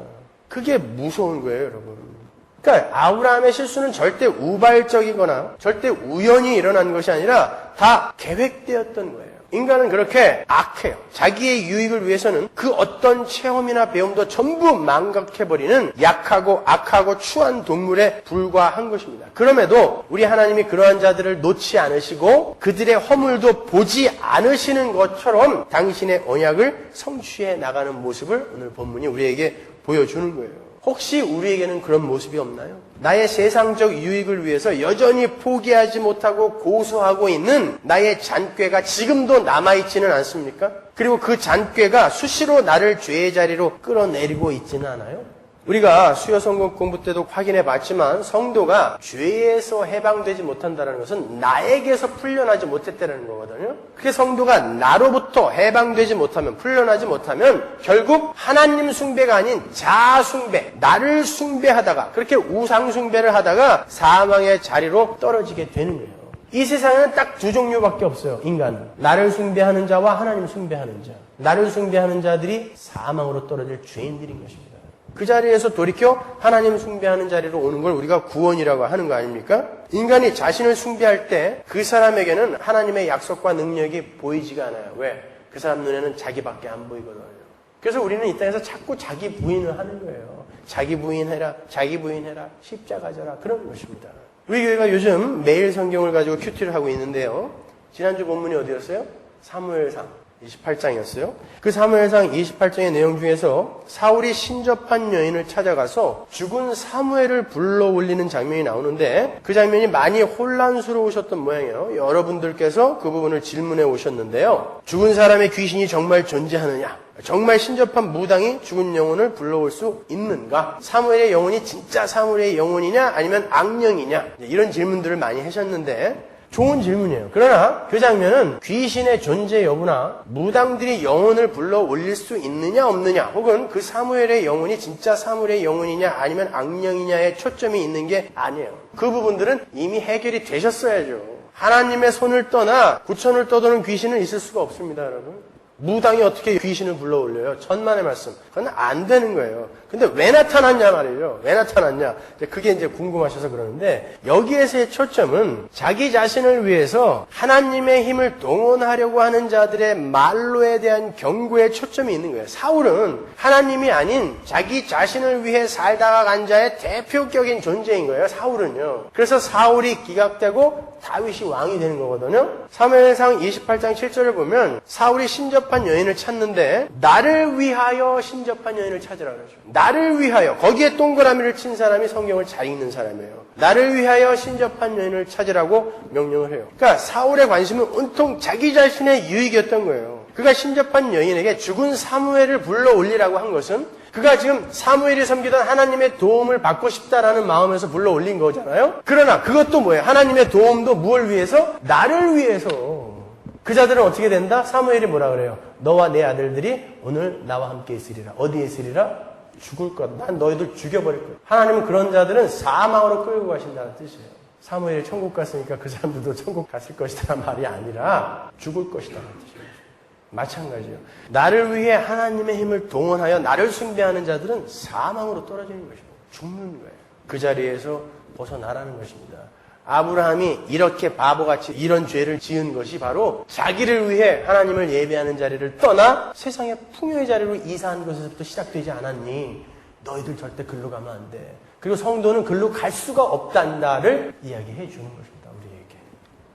A: 그게 무서운 거예요, 여러분. 그러니까 아브라함의 실수는 절대 우발적이거나 절대 우연히 일어난 것이 아니라 다 계획되었던 거예요. 인간은 그렇게 악해요. 자기의 유익을 위해서는 그 어떤 체험이나 배움도 전부 망각해버리는 약하고 악하고 추한 동물에 불과한 것입니다. 그럼에도 우리 하나님이 그러한 자들을 놓지 않으시고 그들의 허물도 보지 않으시는 것처럼 당신의 언약을 성취해 나가는 모습을 오늘 본문이 우리에게 보여주는 거예요. 혹시 우리에게는 그런 모습이 없나요? 나의 세상적 유익을 위해서 여전히 포기하지 못하고 고수하고 있는 나의 잔꾀가 지금도 남아있지는 않습니까? 그리고 그 잔꾀가 수시로 나를 죄의 자리로 끌어내리고 있지는 않아요? 우리가 수요 성경 공부 때도 확인해 봤지만 성도가 죄에서 해방되지 못한다는 것은 나에게서 풀려나지 못했다는 거거든요. 그게 성도가 나로부터 해방되지 못하면, 풀려나지 못하면 결국 하나님 숭배가 아닌 자아 숭배, 나를 숭배하다가 그렇게 우상 숭배를 하다가 사망의 자리로 떨어지게 되는 거예요. 이 세상에는 딱 두 종류밖에 없어요. 인간은. 나를 숭배하는 자와 하나님 숭배하는 자. 나를 숭배하는 자들이 사망으로 떨어질 죄인들인 것입니다. 그 자리에서 돌이켜 하나님 숭배하는 자리로 오는 걸 우리가 구원이라고 하는 거 아닙니까? 인간이 자신을 숭배할 때 그 사람에게는 하나님의 약속과 능력이 보이지가 않아요. 왜? 그 사람 눈에는 자기밖에 안 보이거든요. 그래서 우리는 이 땅에서 자꾸 자기 부인을 하는 거예요. 자기 부인해라, 자기 부인해라, 십자가 져라, 그런 것입니다. 우리 교회가 요즘 매일 성경을 가지고 큐티를 하고 있는데요. 지난주 본문이 어디였어요? 사무엘상 28장이었어요. 그 사무엘상 28장의 내용 중에서 사울이 신접한 여인을 찾아가서 죽은 사무엘을 불러 올리는 장면이 나오는데 그 장면이 많이 혼란스러우셨던 모양이에요. 여러분들께서 그 부분을 질문해 오셨는데요. 죽은 사람의 귀신이 정말 존재하느냐? 정말 신접한 무당이 죽은 영혼을 불러올 수 있는가? 사무엘의 영혼이 진짜 사무엘의 영혼이냐? 아니면 악령이냐? 이런 질문들을 많이 하셨는데 좋은 질문이에요. 그러나 그 장면은 귀신의 존재 여부나 무당들이 영혼을 불러 올릴 수 있느냐 없느냐 혹은 그 사무엘의 영혼이 진짜 사무엘의 영혼이냐 아니면 악령이냐에 초점이 있는 게 아니에요. 그 부분들은 이미 해결이 되셨어야죠. 하나님의 손을 떠나 구천을 떠도는 귀신은 있을 수가 없습니다, 여러분. 무당이 어떻게 귀신을 불러 올려요? 천만의 말씀. 그건 안 되는 거예요. 근데 왜 나타났냐 말이죠. 왜 나타났냐. 그게 이제 궁금하셔서 그러는데 여기에서의 초점은 자기 자신을 위해서 하나님의 힘을 동원하려고 하는 자들의 말로에 대한 경고에 초점이 있는 거예요. 사울은 하나님이 아닌 자기 자신을 위해 살다가 간 자의 대표격인 존재인 거예요. 사울은요. 그래서 사울이 기각되고 다윗이 왕이 되는 거거든요. 사무엘상 28장 7절을 보면 사울이 신접한 여인을 찾는데 나를 위하여 신접한 여인을 찾으라 그러죠. 나를 위하여. 거기에 동그라미를 친 사람이 성경을 잘 읽는 사람이에요. 나를 위하여 신접한 여인을 찾으라고 명령을 해요. 그러니까 사울의 관심은 온통 자기 자신의 유익이었던 거예요. 그가 신접한 여인에게 죽은 사무엘을 불러 올리라고 한 것은 그가 지금 사무엘이 섬기던 하나님의 도움을 받고 싶다라는 마음에서 불러 올린 거잖아요. 그러나 그것도 뭐예요? 하나님의 도움도 무엇을 위해서? 나를 위해서. 그 자들은 어떻게 된다? 사무엘이 뭐라 그래요? 너와 내 아들들이 오늘 나와 함께 있으리라. 어디에 있으리라? 죽을 것. 난 너희들 죽여버릴 거야. 하나님은 그런 자들은 사망으로 끌고 가신다는 뜻이에요. 사무엘이 천국 갔으니까 그 사람들도 천국 갔을 것이다라는 말이 아니라 죽을 것이다라는 뜻이에요. 마찬가지예요. 나를 위해 하나님의 힘을 동원하여 나를 숭배하는 자들은 사망으로 떨어지는 것입니다. 죽는 거예요. 그 자리에서 벗어나라는 것입니다. 아브라함이 이렇게 바보같이 이런 죄를 지은 것이 바로 자기를 위해 하나님을 예배하는 자리를 떠나 세상의 풍요의 자리로 이사한 것에서부터 시작되지 않았니? 너희들 절대 글로 가면 안 돼. 그리고 성도는 글로 갈 수가 없단다를 이야기해 주는 것입니다.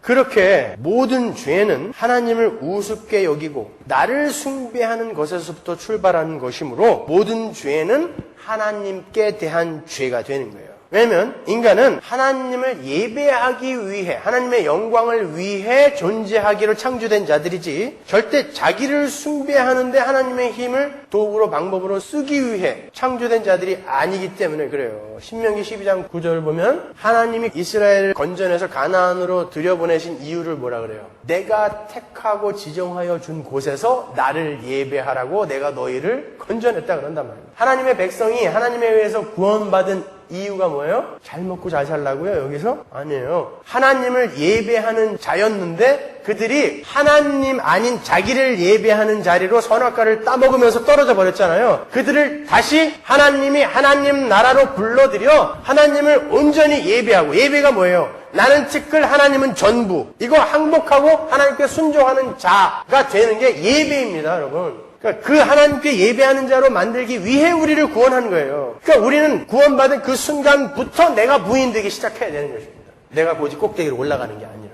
A: 그렇게 모든 죄는 하나님을 우습게 여기고 나를 숭배하는 것에서부터 출발하는 것이므로 모든 죄는 하나님께 대한 죄가 되는 거예요. 왜냐하면 인간은 하나님을 예배하기 위해 하나님의 영광을 위해 존재하기로 창조된 자들이지 절대 자기를 숭배하는데 하나님의 힘을 도구로 방법으로 쓰기 위해 창조된 자들이 아니기 때문에 그래요. 신명기 12장 9절을 보면 하나님이 이스라엘을 건져내서 가나안으로 들여보내신 이유를 뭐라 그래요? 내가 택하고 지정하여 준 곳에서 나를 예배하라고 내가 너희를 건져냈다 그런단 말이에요. 하나님의 백성이 하나님에 의해서 구원받은 이유가 뭐예요? 잘 먹고 잘 살라고요? 여기서? 아니에요. 하나님을 예배하는 자였는데 그들이 하나님 아닌 자기를 예배하는 자리로 선악과를 따먹으면서 떨어져 버렸잖아요. 그들을 다시 하나님이 하나님 나라로 불러들여 하나님을 온전히 예배하고 예배가 뭐예요? 나는 티끌, 하나님은 전부. 이거 항복하고 하나님께 순종하는 자가 되는 게 예배입니다, 여러분. 그러니까 그 하나님께 예배하는 자로 만들기 위해 우리를 구원한 거예요. 그러니까 우리는 구원받은 그 순간부터 내가 부인되기 시작해야 되는 것입니다. 내가 고지 꼭대기로 올라가는 게 아니라.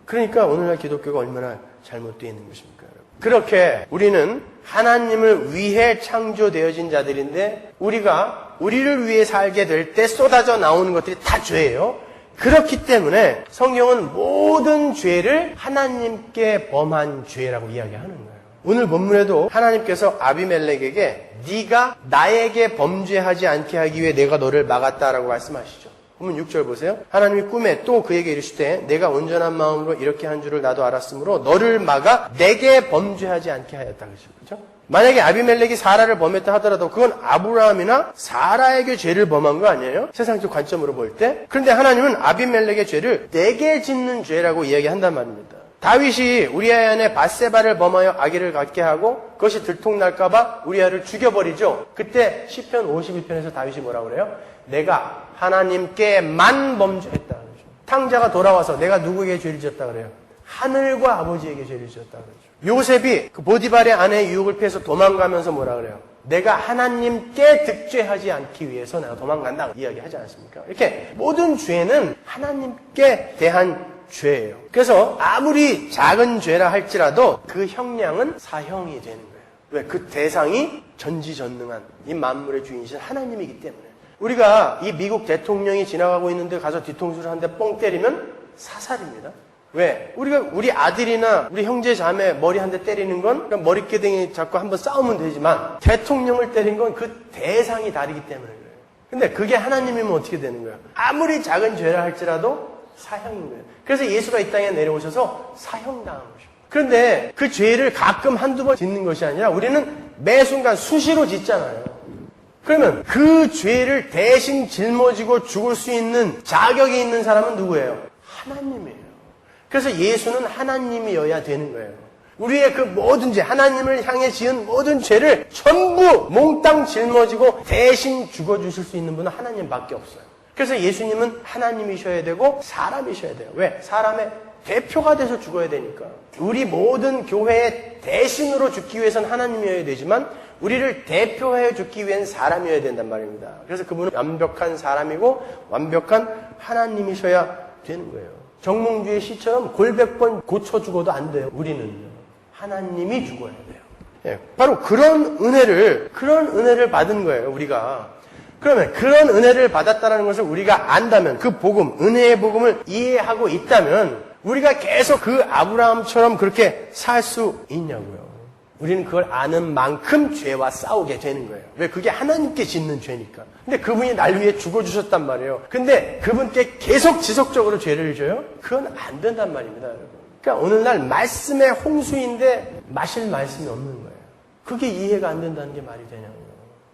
A: 그러니까 오늘날 기독교가 얼마나 잘못되어 있는 것입니까? 그렇게 우리는 하나님을 위해 창조되어진 자들인데 우리가 우리를 위해 살게 될 때 쏟아져 나오는 것들이 다 죄예요. 그렇기 때문에 성경은 모든 죄를 하나님께 범한 죄라고 이야기하는 거예요. 오늘 본문에도 하나님께서 아비멜렉에게 네가 나에게 범죄하지 않게 하기 위해 내가 너를 막았다라고 말씀하시죠. 본문 6절 보세요. 하나님이 꿈에 또 그에게 이르시되 내가 온전한 마음으로 이렇게 한 줄을 나도 알았으므로 너를 막아 내게 범죄하지 않게 하였다. 그렇죠? 만약에 아비멜렉이 사라를 범했다 하더라도 그건 아브라함이나 사라에게 죄를 범한 거 아니에요? 세상적 관점으로 볼 때. 그런데 하나님은 아비멜렉의 죄를 내게 짓는 죄라고 이야기한단 말입니다. 다윗이 우리아 안에 밧세바를 범하여 아기를 갖게 하고 그것이 들통날까봐 우리아를 죽여버리죠. 그때 시편 51편에서 다윗이 뭐라고 그래요? 내가 하나님께만 범죄했다. 탕자가 돌아와서 내가 누구에게 죄를 지었다 그래요? 하늘과 아버지에게 죄를 지었다 그러죠. 요셉이 그 보디발의 아내의 유혹을 피해서 도망가면서 뭐라 그래요? 내가 하나님께 득죄하지 않기 위해서 내가 도망간다 이야기하지 않습니까? 이렇게 모든 죄는 하나님께 대한 죄예요. 그래서 아무리 작은 죄라 할지라도 그 형량은 사형이 되는 거예요. 왜? 그 대상이 전지전능한 이 만물의 주인이신 하나님이기 때문에. 우리가 이 미국 대통령이 지나가고 있는데 가서 뒤통수를 한 대 뻥 때리면 사살입니다. 왜? 우리가 우리 아들이나 우리 형제 자매 머리 한 대 때리는 건 그냥 머리끄댕이 잡고 한번 싸우면 되지만 대통령을 때린 건 그 대상이 다르기 때문에 그래요. 근데 그게 하나님이면 어떻게 되는 거예요? 아무리 작은 죄라 할지라도 사형인 거예요. 그래서 예수가 이 땅에 내려오셔서 사형당한 것입니다. 그런데 그 죄를 가끔 한두 번 짓는 것이 아니라 우리는 매 순간 수시로 짓잖아요. 그러면 그 죄를 대신 짊어지고 죽을 수 있는 자격이 있는 사람은 누구예요? 하나님이에요. 그래서 예수는 하나님이어야 되는 거예요. 우리의 그 모든 죄, 하나님을 향해 지은 모든 죄를 전부 몽땅 짊어지고 대신 죽어주실 수 있는 분은 하나님밖에 없어요. 그래서 예수님은 하나님이셔야 되고 사람이셔야 돼요. 왜? 사람의 대표가 돼서 죽어야 되니까. 우리 모든 교회의 대신으로 죽기 위해서는 하나님이어야 되지만 우리를 대표하여 죽기 위해서는 사람이어야 된단 말입니다. 그래서 그분은 완벽한 사람이고 완벽한 하나님이셔야 되는 거예요. 정몽주의 시처럼 골백번 고쳐 죽어도 안 돼요. 우리는 하나님이 죽어야 돼요. 예, 바로 그런 은혜를 받은 거예요. 우리가. 그러면 그런 은혜를 받았다는 것을 우리가 안다면 그 복음, 은혜의 복음을 이해하고 있다면 우리가 계속 그 아브라함처럼 그렇게 살 수 있냐고요. 우리는 그걸 아는 만큼 죄와 싸우게 되는 거예요. 왜? 그게 하나님께 짓는 죄니까. 근데 그분이 날 위해 죽어주셨단 말이에요. 근데 그분께 계속 지속적으로 죄를 져요? 그건 안 된단 말입니다, 여러분. 그러니까 오늘날 말씀의 홍수인데 마실 말씀이 없는 거예요. 그게 이해가 안 된다는 게 말이 되냐고요.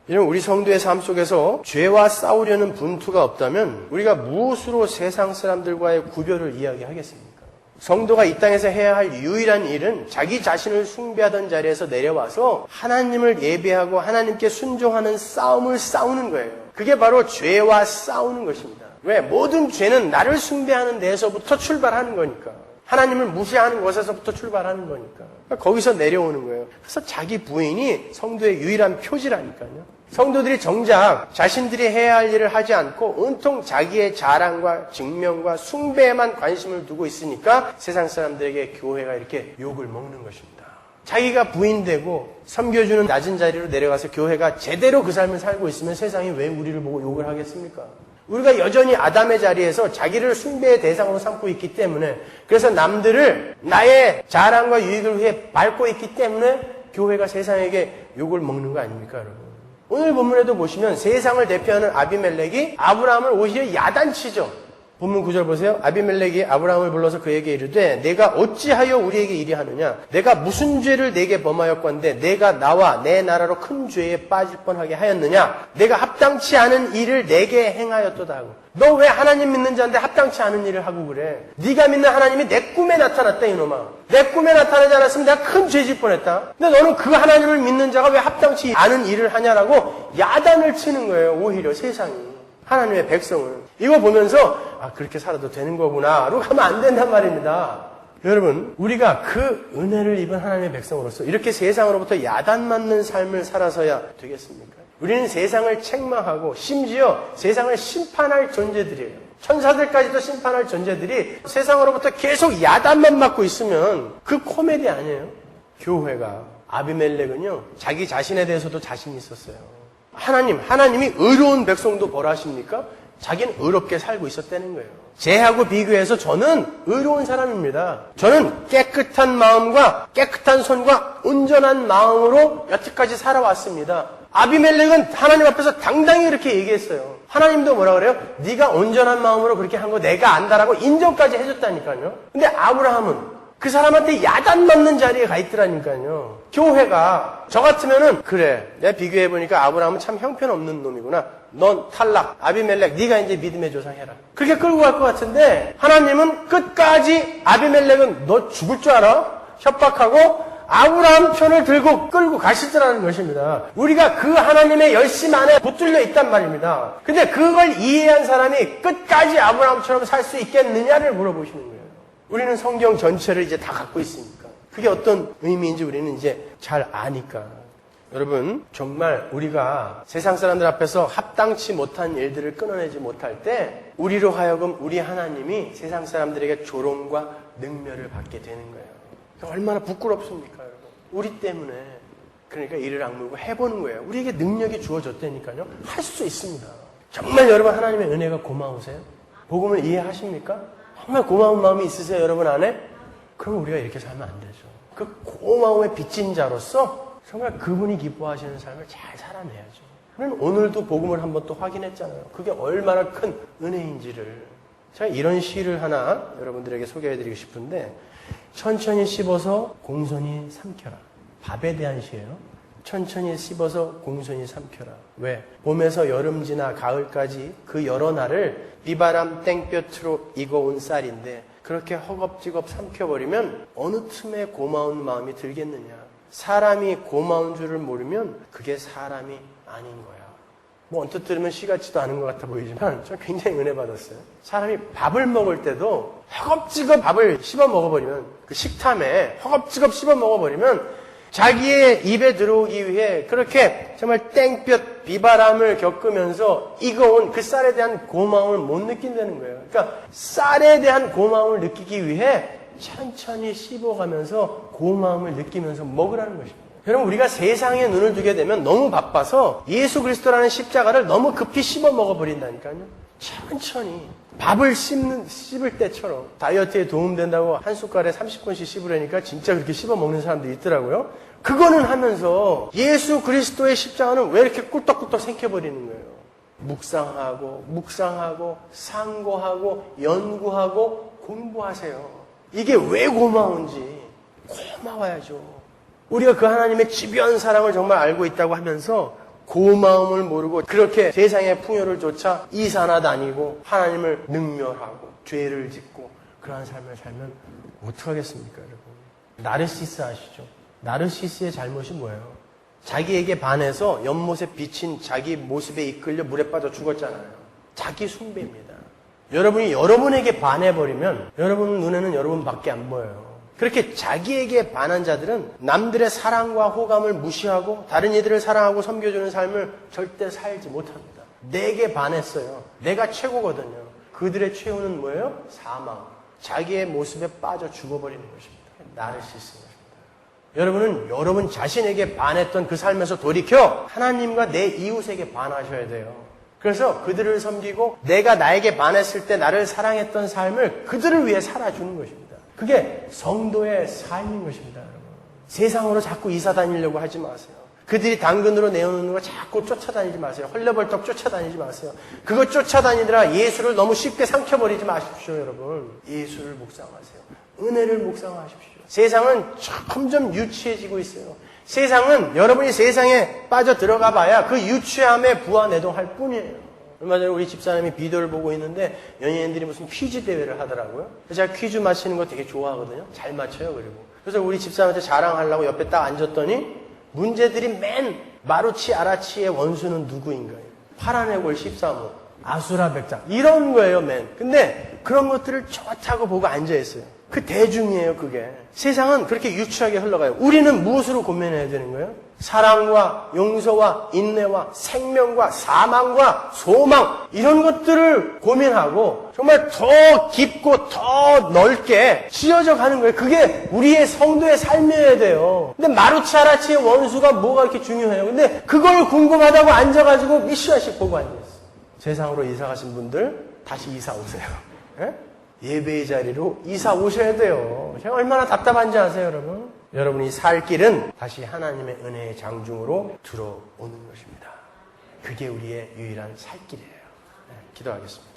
A: 여러분, 우리 성도의 삶 속에서 죄와 싸우려는 분투가 없다면 우리가 무엇으로 세상 사람들과의 구별을 이야기하겠습니까? 성도가 이 땅에서 해야 할 유일한 일은 자기 자신을 숭배하던 자리에서 내려와서 하나님을 예배하고 하나님께 순종하는 싸움을 싸우는 거예요. 그게 바로 죄와 싸우는 것입니다. 왜? 모든 죄는 나를 숭배하는 데에서부터 출발하는 거니까. 하나님을 무시하는 것에서부터 출발하는 거니까. 그러니까 거기서 내려오는 거예요. 그래서 자기 부인이 성도의 유일한 표지라니까요. 성도들이 정작 자신들이 해야 할 일을 하지 않고 온통 자기의 자랑과 증명과 숭배에만 관심을 두고 있으니까 세상 사람들에게 교회가 이렇게 욕을 먹는 것입니다. 자기가 부인되고 섬겨주는 낮은 자리로 내려가서 교회가 제대로 그 삶을 살고 있으면 세상이 왜 우리를 보고 욕을 하겠습니까? 우리가 여전히 아담의 자리에서 자기를 숭배의 대상으로 삼고 있기 때문에, 그래서 남들을 나의 자랑과 유익을 위해 밟고 있기 때문에 교회가 세상에게 욕을 먹는 거 아닙니까, 여러분? 오늘 본문에도 보시면 세상을 대표하는 아비멜렉이 아브라함을 오히려 야단치죠. 본문 9절 보세요. 아비멜렉이 아브라함을 불러서 그에게 이르되 내가 어찌하여 우리에게 이리 하느냐? 내가 무슨 죄를 내게 범하였건대 내가 나와 내 나라로 큰 죄에 빠질 뻔하게 하였느냐? 내가 합당치 않은 일을 내게 행하였도다 하고. 너 왜 하나님 믿는 자인데 합당치 않은 일을 하고 그래? 네가 믿는 하나님이 내 꿈에 나타났다 이놈아. 내 꿈에 나타나지 않았으면 내가 큰 죄 질 뻔했다. 근데 너는 그 하나님을 믿는 자가 왜 합당치 않은 일을 하냐라고 야단을 치는 거예요. 오히려 세상이. 하나님의 백성을. 이거 보면서 그렇게 살아도 되는 거구나로 가면 안 된단 말입니다. 여러분, 우리가 그 은혜를 입은 하나님의 백성으로서 이렇게 세상으로부터 야단 맞는 삶을 살아서야 되겠습니까? 우리는 세상을 책망하고 심지어 세상을 심판할 존재들이에요. 천사들까지도 심판할 존재들이 세상으로부터 계속 야단만 맞고 있으면 그 코미디 아니에요? 교회가, 아비멜렉은요, 자기 자신에 대해서도 자신이 있었어요. 하나님이 의로운 백성도 벌하십니까? 자기는 의롭게 살고 있었다는 거예요. 쟤하고 비교해서 저는 의로운 사람입니다. 저는 깨끗한 마음과 깨끗한 손과 온전한 마음으로 여태까지 살아왔습니다. 아비멜렉은 하나님 앞에서 당당히 이렇게 얘기했어요. 하나님도 뭐라 그래요? 네가 온전한 마음으로 그렇게 한 거 내가 안다라고 인정까지 해줬다니까요. 근데 아브라함은 그 사람한테 야단 맞는 자리에 가 있더라니까요. 교회가 저 같으면은 그래, 내가 비교해보니까 아브라함은 참 형편없는 놈이구나. 넌 탈락, 아비멜렉 네가 이제 믿음의 조상해라. 그렇게 끌고 갈 것 같은데 하나님은 끝까지 아비멜렉은 너 죽을 줄 알아? 협박하고 아브라함 편을 들고 끌고 가시더라는 것입니다. 우리가 그 하나님의 열심 안에 붙들려 있단 말입니다. 근데 그걸 이해한 사람이 끝까지 아브라함처럼 살 수 있겠느냐를 물어보시는 거예요. 우리는 성경 전체를 이제 다 갖고 있으니까. 그게 어떤 의미인지 우리는 이제 잘 아니까. 여러분, 정말 우리가 세상 사람들 앞에서 합당치 못한 일들을 끊어내지 못할 때 우리로 하여금 우리 하나님이 세상 사람들에게 조롱과 능멸을 받게 되는 거예요. 얼마나 부끄럽습니까, 여러분? 우리 때문에. 그러니까 이를 악물고 해보는 거예요. 우리에게 능력이 주어졌다니까요. 할 수 있습니다. 정말 여러분 하나님의 은혜가 고마우세요? 복음을 이해하십니까? 정말 고마운 마음이 있으세요, 여러분 안에? 그럼 우리가 이렇게 살면 안 되죠. 그 고마움의 빚진 자로서 정말 그분이 기뻐하시는 삶을 잘 살아내야죠. 우리는 오늘도 복음을 한번 또 확인했잖아요. 그게 얼마나 큰 은혜인지를. 제가 이런 시를 하나 여러분들에게 소개해드리고 싶은데, 천천히 씹어서 공손히 삼켜라. 밥에 대한 시예요. 천천히 씹어서 공손히 삼켜라. 왜? 봄에서 여름 지나 가을까지 그 여러 날을 비바람 땡볕으로 익어온 쌀인데 그렇게 허겁지겁 삼켜버리면 어느 틈에 고마운 마음이 들겠느냐. 사람이 고마운 줄을 모르면 그게 사람이 아닌 거야. 뭐 언뜻 들으면 시 같지도 않은 것 같아 보이지만 저 굉장히 은혜 받았어요. 사람이 밥을 먹을 때도 허겁지겁 밥을 씹어 먹어버리면, 그 식탐에 허겁지겁 씹어 먹어버리면 자기의 입에 들어오기 위해 그렇게 정말 땡볕 비바람을 겪으면서 익어온 그 쌀에 대한 고마움을 못 느낀다는 거예요. 그러니까 쌀에 대한 고마움을 느끼기 위해 천천히 씹어가면서 고마움을 느끼면서 먹으라는 것입니다. 여러분, 우리가 세상에 눈을 두게 되면 너무 바빠서 예수 그리스도라는 십자가를 너무 급히 씹어 먹어버린다니까요. 천천히 밥을 씹을 때처럼. 다이어트에 도움된다고 한 숟갈에 30번씩 씹으려니까 진짜 그렇게 씹어 먹는 사람들이 있더라고요. 그거는 하면서 예수 그리스도의 십자가는 왜 이렇게 꿀떡꿀떡 생겨버리는 거예요? 묵상하고 상고하고 연구하고 공부하세요. 이게 왜 고마운지. 고마워야죠. 우리가 그 하나님의 집요한 사랑을 정말 알고 있다고 하면서 고마움을 모르고 그렇게 세상의 풍요를 쫓아 이사나 다니고 하나님을 능멸하고 죄를 짓고 그러한 삶을 살면 어떡하겠습니까, 여러분? 나르시스 아시죠? 나르시스의 잘못이 뭐예요? 자기에게 반해서 연못에 비친 자기 모습에 이끌려 물에 빠져 죽었잖아요. 자기 숭배입니다. 여러분이 여러분에게 반해버리면 여러분 눈에는 여러분밖에 안 보여요. 그렇게 자기에게 반한 자들은 남들의 사랑과 호감을 무시하고 다른 이들을 사랑하고 섬겨주는 삶을 절대 살지 못합니다. 내게 반했어요. 내가 최고거든요. 그들의 최후는 뭐예요? 사망. 자기의 모습에 빠져 죽어버리는 것입니다. 나르시스입니다. 여러분은 여러분 자신에게 반했던 그 삶에서 돌이켜 하나님과 내 이웃에게 반하셔야 돼요. 그래서 그들을 섬기고 내가 나에게 반했을 때 나를 사랑했던 삶을 그들을 위해 살아주는 것입니다. 그게 성도의 삶인 것입니다, 여러분. 세상으로 자꾸 이사 다니려고 하지 마세요. 그들이 당근으로 내어놓는 거 자꾸 쫓아다니지 마세요. 헐레벌떡 쫓아다니지 마세요. 그거 쫓아다니느라 예수를 너무 쉽게 삼켜버리지 마십시오, 여러분. 예수를 묵상하세요. 은혜를 묵상하십시오. 세상은 점점 유치해지고 있어요. 세상은 여러분이 세상에 빠져 들어가 봐야 그 유치함에 부화내동할 뿐이에요. 얼마 전에 우리 집사람이 비디오를 보고 있는데 연예인들이 무슨 퀴즈 대회를 하더라고요. 그래서 제가 퀴즈 맞히는 거 되게 좋아하거든요. 잘 맞춰요, 그리고. 그래서 우리 집사람한테 자랑하려고 옆에 딱 앉았더니 문제들이 맨 마루치 아라치의 원수는 누구인가요? 파란해골 13호. 아수라 백작 이런 거예요, 맨. 근데 그런 것들을 좋다고 보고 앉아있어요. 그 대중이에요, 그게. 세상은 그렇게 유치하게 흘러가요. 우리는 무엇으로 고민해야 되는 거예요? 사랑과 용서와 인내와 생명과 사망과 소망 이런 것들을 고민하고 정말 더 깊고 더 넓게 지어져 가는 거예요. 그게 우리의 성도의 삶이어야 돼요. 근데 마루차라치의 원수가 뭐가 이렇게 중요해요. 근데 그걸 궁금하다고 앉아가지고 미시아씩 보고 앉아있어요. 세상으로 이사 가신 분들 다시 이사 오세요. 예? 예배의 자리로 이사 오셔야 돼요. 제가 얼마나 답답한지 아세요, 여러분? 여러분이 살 길은 다시 하나님의 은혜의 장중으로 들어오는 것입니다. 그게 우리의 유일한 살 길이에요. 네, 기도하겠습니다.